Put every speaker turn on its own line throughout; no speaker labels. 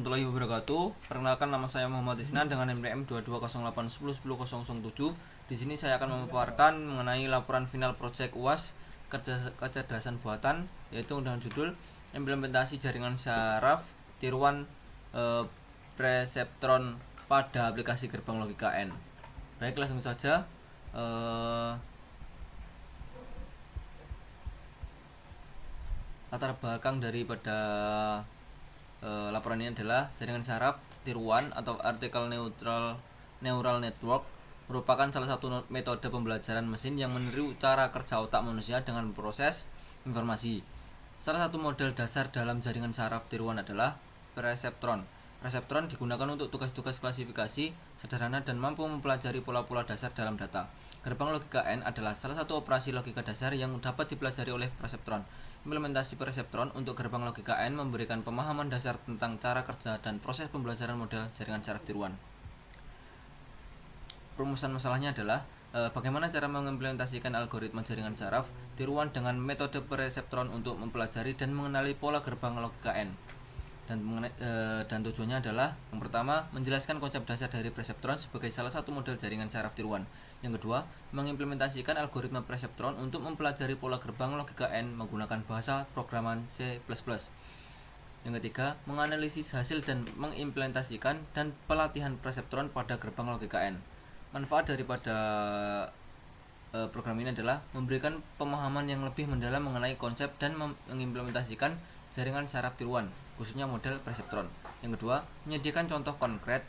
warahmatullahi wabarakatuh. Perkenalkan, nama saya Muhammad Isnan dengan NPM 2208101007. Di sini saya akan memaparkan mengenai laporan final proyek UAS kecerdasan buatan, yaitu dengan judul implementasi jaringan saraf tiruan preseptron pada aplikasi gerbang logika N. Baik, langsung saja. Latar belakang daripada laporan ini adalah jaringan saraf tiruan atau artikel neural network merupakan salah satu metode pembelajaran mesin yang meniru cara kerja otak manusia dengan proses informasi. Salah satu model dasar dalam jaringan saraf tiruan adalah preseptron. Preseptron digunakan untuk tugas-tugas klasifikasi sederhana dan mampu mempelajari pola-pola dasar dalam data. Gerbang logika N adalah salah satu operasi logika dasar yang dapat dipelajari oleh preseptron. Implementasi preseptron untuk gerbang logika N memberikan pemahaman dasar tentang cara kerja dan proses pembelajaran model jaringan saraf tiruan. Rumusan masalahnya adalah bagaimana cara mengimplementasikan algoritma jaringan saraf tiruan dengan metode preseptron untuk mempelajari dan mengenali pola gerbang logika N. Dan tujuannya adalah yang pertama, menjelaskan konsep dasar dari preseptron sebagai salah satu model jaringan saraf tiruan. Yang kedua, mengimplementasikan algoritma preseptron untuk mempelajari pola gerbang logika N menggunakan bahasa programan C++. Yang ketiga, menganalisis hasil dan mengimplementasikan dan pelatihan preseptron pada gerbang logika N. Manfaat daripada program ini adalah memberikan pemahaman yang lebih mendalam mengenai konsep dan mengimplementasikan jaringan saraf tiruan, khususnya model preseptron. Yang kedua, menyediakan contoh konkret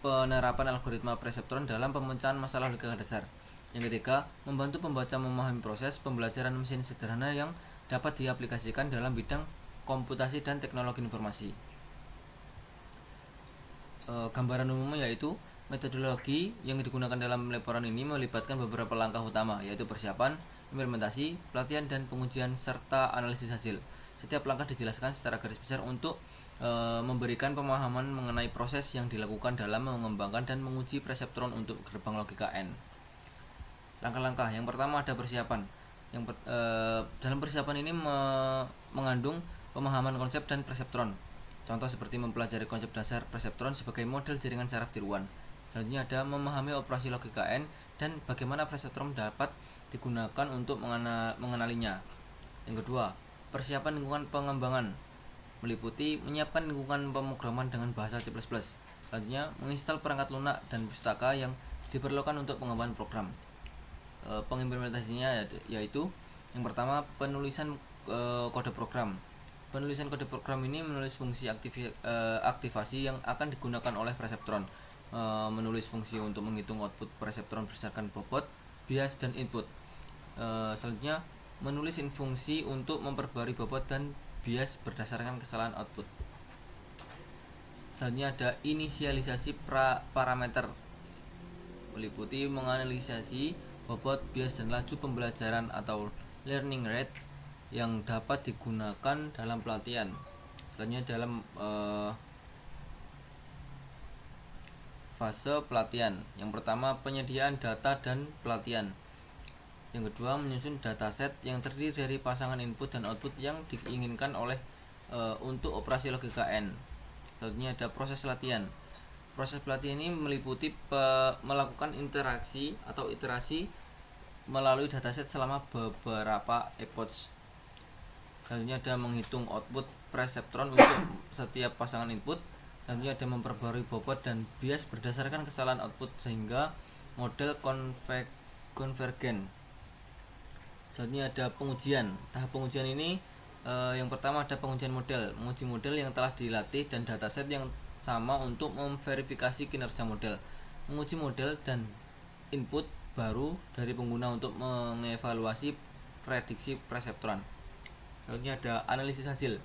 penerapan algoritma preseptron dalam pemecahan masalah logika dasar. Yang ketiga, membantu pembaca memahami proses pembelajaran mesin sederhana yang dapat diaplikasikan dalam bidang komputasi dan teknologi informasi. Gambaran umumnya yaitu metodologi yang digunakan dalam laporan ini melibatkan beberapa langkah utama, yaitu persiapan, implementasi, pelatihan, dan pengujian serta analisis hasil. Setiap langkah dijelaskan secara garis besar untuk memberikan pemahaman mengenai proses yang dilakukan dalam mengembangkan dan menguji preseptron untuk gerbang logika N. Langkah-langkah yang pertama ada persiapan. Dalam persiapan ini mengandung pemahaman konsep dan preseptron. Contoh seperti mempelajari konsep dasar preseptron sebagai model jaringan saraf tiruan. Selanjutnya ada memahami operasi logika N dan bagaimana preseptron dapat digunakan untuk mengenalinya. Yang kedua, persiapan lingkungan pengembangan meliputi menyiapkan lingkungan pemrograman dengan bahasa C++. Selanjutnya, menginstal perangkat lunak dan pustaka yang diperlukan untuk pengembangan program. Pengimplementasinya yaitu yang pertama, penulisan kode program. Penulisan kode program ini menulis fungsi aktivasi yang akan digunakan oleh preseptron, menulis fungsi untuk menghitung output preseptron berdasarkan bobot, bias, dan input. Selanjutnya, menulis fungsi untuk memperbarui bobot dan bias berdasarkan kesalahan output. Selanjutnya ada inisialisasi parameter, meliputi menganalisasi bobot, bias, dan laju pembelajaran atau learning rate yang dapat digunakan dalam pelatihan. Selanjutnya dalam fase pelatihan, yang pertama penyediaan data dan pelatihan. Yang kedua, menyusun dataset yang terdiri dari pasangan input dan output yang diinginkan oleh untuk operasi logika N. Selanjutnya ada proses latihan. Proses pelatihan ini meliputi melakukan interaksi atau iterasi melalui dataset selama beberapa epoch. Selanjutnya ada menghitung output preseptron untuk setiap pasangan input. Selanjutnya ada memperbarui bobot dan bias berdasarkan kesalahan output sehingga model konvergen. Selanjutnya ada pengujian. Tahap pengujian ini yang pertama ada pengujian model, menguji model yang telah dilatih dan dataset yang sama untuk memverifikasi kinerja model, menguji model dan input baru dari pengguna untuk mengevaluasi prediksi preseptron. Selanjutnya ada analisis hasil.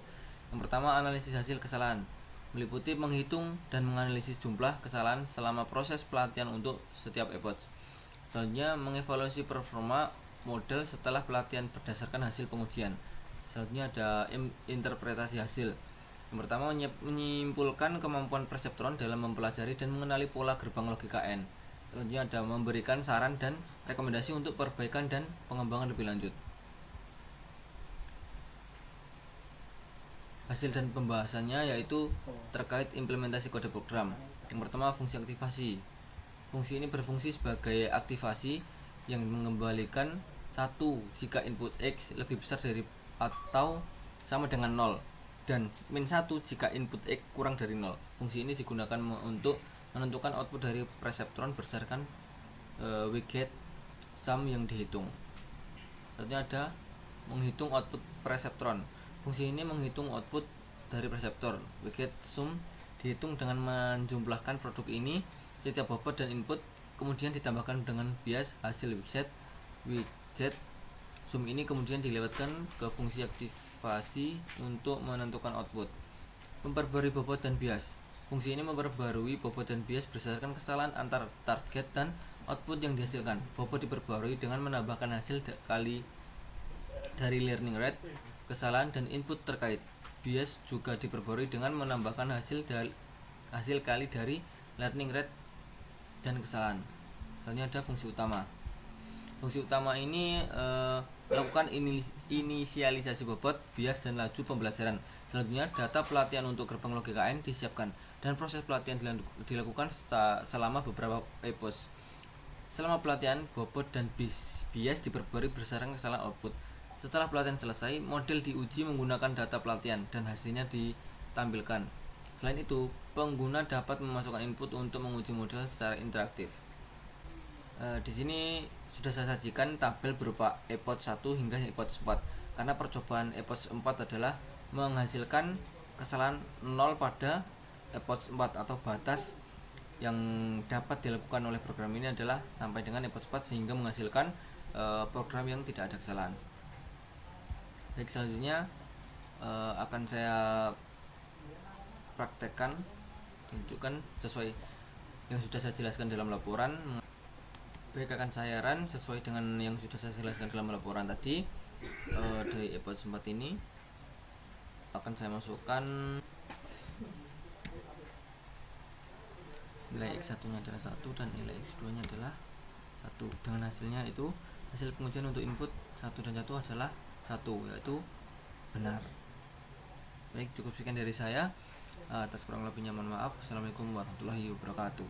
Yang pertama, analisis hasil kesalahan, meliputi menghitung dan menganalisis jumlah kesalahan selama proses pelatihan untuk setiap epoch. Selanjutnya, mengevaluasi performa model setelah pelatihan berdasarkan hasil pengujian. Selanjutnya ada interpretasi hasil. Yang pertama, menyimpulkan kemampuan preseptron dalam mempelajari dan mengenali pola gerbang logika N. Selanjutnya ada memberikan saran dan rekomendasi untuk perbaikan dan pengembangan lebih lanjut. hasil dan pembahasannya yaitu terkait implementasi kode program. Yang pertama, fungsi aktivasi. Fungsi ini berfungsi sebagai aktivasi yang mengembalikan 1 jika input X lebih besar dari atau sama dengan 0 dan min 1 jika input X kurang dari 0. Fungsi ini digunakan untuk menentukan output dari perseptron berdasarkan widget sum yang dihitung. Selanjutnya ada menghitung output perseptron. Fungsi ini menghitung output dari perseptor. Widget sum dihitung dengan menjumlahkan produk ini setiap bobot dan input, kemudian ditambahkan dengan bias hasil widget sum ini kemudian dilewatkan ke fungsi aktivasi untuk menentukan output. Memperbarui bobot dan bias. Fungsi ini memperbarui bobot dan bias berdasarkan kesalahan antar target dan output yang dihasilkan. Bobot diperbarui dengan menambahkan hasil kali dari learning rate, kesalahan dan input terkait. Bias juga diperbarui dengan menambahkan hasil kali dari learning rate dan kesalahan. Selanjutnya ada fungsi utama. Fungsi utama ini melakukan inisialisasi bobot, bias dan laju pembelajaran. Selanjutnya data pelatihan untuk gerbang logika AND disiapkan dan proses pelatihan dilakukan selama beberapa epoch. Selama pelatihan, bobot dan bias diperbarui berdasarkan kesalahan output. Setelah pelatihan selesai, model diuji menggunakan data pelatihan dan hasilnya ditampilkan. Selain itu, pengguna dapat memasukkan input untuk menguji model secara interaktif. Di sini sudah saya sajikan tabel berupa epoch 1 hingga epoch 4. Karena percobaan epoch 4 adalah menghasilkan kesalahan 0 pada epoch 4 atau batas yang dapat dilakukan oleh program ini adalah sampai dengan epoch 4 sehingga menghasilkan program yang tidak ada kesalahan. Baik, selanjutnya akan saya praktekkan, tunjukkan sesuai yang sudah saya jelaskan dalam laporan. Baik, akan saya run sesuai dengan yang sudah saya jelaskan dalam laporan tadi. Dari epoch 4 ini akan saya masukkan nilai X1 nya adalah 1 dan nilai X2 nya adalah 1. Dengan hasilnya itu hasil pengujian untuk input 1 dan 1 adalah 1, yaitu benar. Baik, cukup sekian dari saya. Atas kurang lebihnya mohon maaf. Assalamualaikum warahmatullahi wabarakatuh.